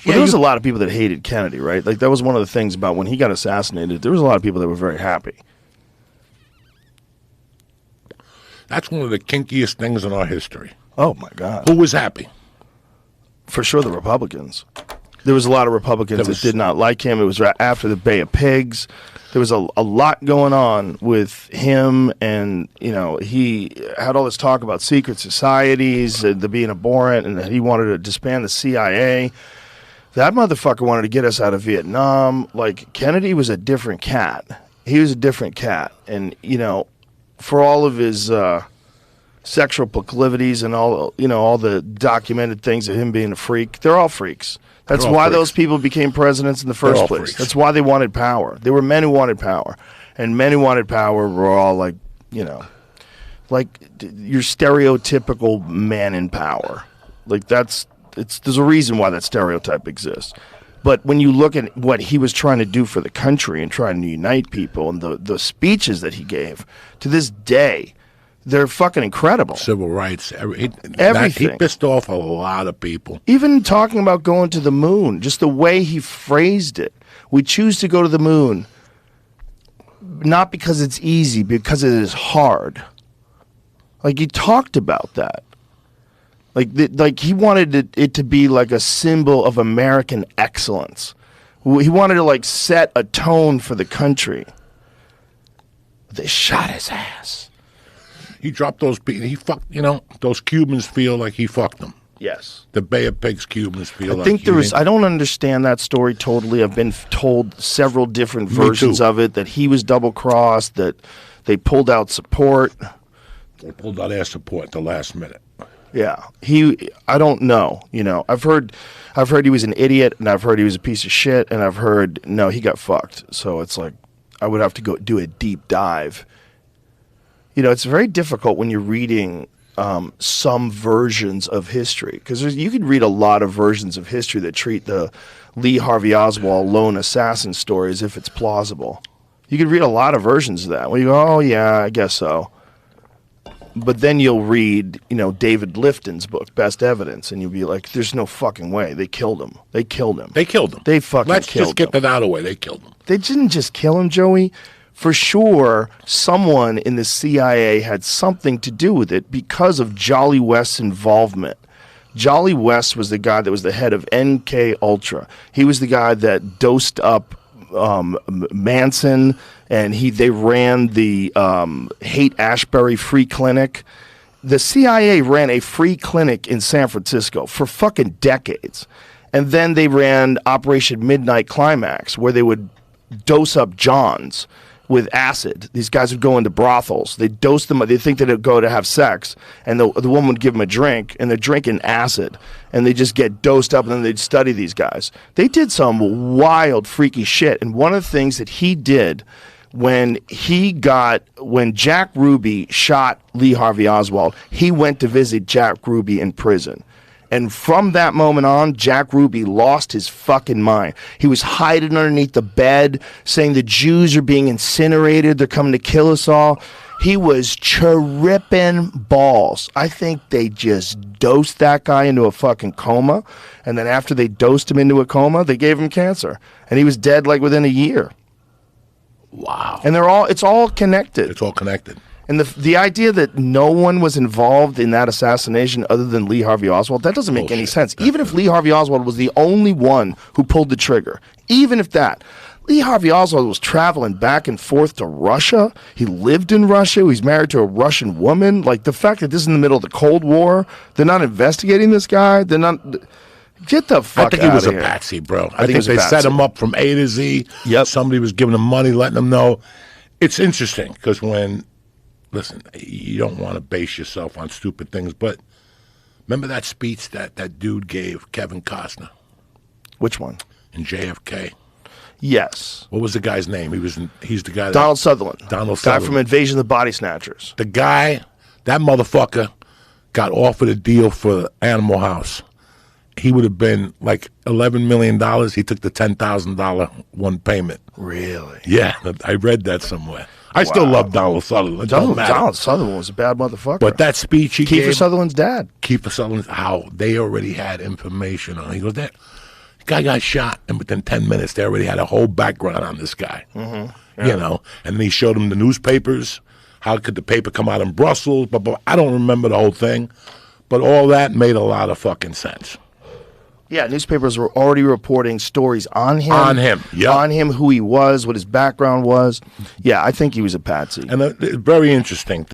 Well, there was a lot of people that hated Kennedy, right? Like, that was one of the things about when he got assassinated. There was a lot of people that were very happy. That's one of the kinkiest things in our history. Oh, my God. Who was happy? For sure, the Republicans. There was a lot of Republicans that did not like him. It was after the Bay of Pigs. There was a lot going on with him, and, you know, he had all this talk about secret societies, the being abhorrent, and that he wanted to disband the CIA. That motherfucker wanted to get us out of Vietnam. Like, Kennedy was a different cat. He was a different cat. And, you know, for all of his sexual proclivities and all, you know, all the documented things of him being a freak, they're all freaks. That's why those people became presidents in the first place. Freaks. That's why they wanted power. They were men who wanted power. And men who wanted power were all like, you know, like your stereotypical man in power. Like, there's a reason why that stereotype exists. But when you look at what he was trying to do for the country and trying to unite people, and the speeches that he gave, to this day, they're fucking incredible. Civil rights, everything. He pissed off a lot of people. Even talking about going to the moon, just the way he phrased it. We choose to go to the moon, not because it's easy, because it is hard. Like, he talked about that. Like he wanted it to be like a symbol of American excellence. He wanted to, like, set a tone for the country. They shot his ass. He dropped those people. He fucked, you know, those Cubans feel like he fucked them. Yes. The Bay of Pigs Cubans feel I think there was, I don't understand that story totally. I've been told several different versions of it, that he was double-crossed, that they pulled out support. They pulled out air support at the last minute. Yeah. I don't know, you know. I've heard he was an idiot, and I've heard he was a piece of shit, and I've heard, no, he got fucked. So it's like, I would have to go do a deep dive. You know, it's very difficult when you're reading some versions of history, because you could read a lot of versions of history that treat the Lee Harvey Oswald lone assassin story as if it's plausible. You could read a lot of versions of that where you go, oh, yeah, I guess so. But then you'll read, you know, David Lifton's book, Best Evidence, and you'll be like, there's no fucking way. They killed him. They killed him. They killed him. They fucking killed him. Let's just get that out of the way. They killed him. They didn't just kill him, Joey. For sure, someone in the CIA had something to do with it because of Jolly West's involvement. Jolly West was the guy that was the head of MK Ultra. He was the guy that dosed up Manson, and they ran the Haight-Ashbury free clinic. The CIA ran a free clinic in San Francisco for fucking decades. And then they ran Operation Midnight Climax, where they would dose up Johns with acid. These guys would go into brothels. They dose them. They think that they'd go to have sex, and the woman would give them a drink, and they're drinking acid, and they just get dosed up, and then they'd study these guys. They did some wild, freaky shit. And one of the things that he did when Jack Ruby shot Lee Harvey Oswald, he went to visit Jack Ruby in prison. And from that moment on, Jack Ruby lost his fucking mind. He was hiding underneath the bed, saying the Jews are being incinerated, they're coming to kill us all. He was tripping balls. I think they just dosed that guy into a fucking coma, and then after they dosed him into a coma, they gave him cancer. And he was dead like within a year. Wow. And it's all connected. It's all connected. And the idea that no one was involved in that assassination other than Lee Harvey Oswald, that doesn't make any sense. Even if Lee Harvey Oswald was the only one who pulled the trigger, even if that, Lee Harvey Oswald was traveling back and forth to Russia. He lived in Russia. He's married to a Russian woman. Like, the fact that this is in the middle of the Cold War, they're not investigating this guy. They're not. Get the fuck out of here. I think he was a patsy, bro. I think they set him up from A to Z. Yep. Somebody was giving him money, letting him know. It's interesting because listen, you don't want to base yourself on stupid things, but remember that speech that dude gave, Kevin Costner? Which one? In JFK. Yes. What was the guy's name? He's the guy. Donald Sutherland. Donald Guy Sutherland. from Invasion of the Body Snatchers. The guy, that motherfucker, got offered a deal for Animal House. He would have been like $11 million. He took the $10,000 one payment. Really? Yeah, I read that somewhere. I still love Donald Sutherland. Donald Sutherland was a bad motherfucker. But that speech he gave... Kiefer Sutherland's dad. Kiefer Sutherland's... How they already had information on. He goes, Guy got shot, and within 10 minutes, they already had a whole background on this guy. You know, and then he showed them the newspapers. How could the paper come out in Brussels? But I don't remember the whole thing, but all that made a lot of fucking sense. Yeah, newspapers were already reporting stories on him. On him, yep. On him, who he was, what his background was. Yeah, I think he was a patsy. And very interesting.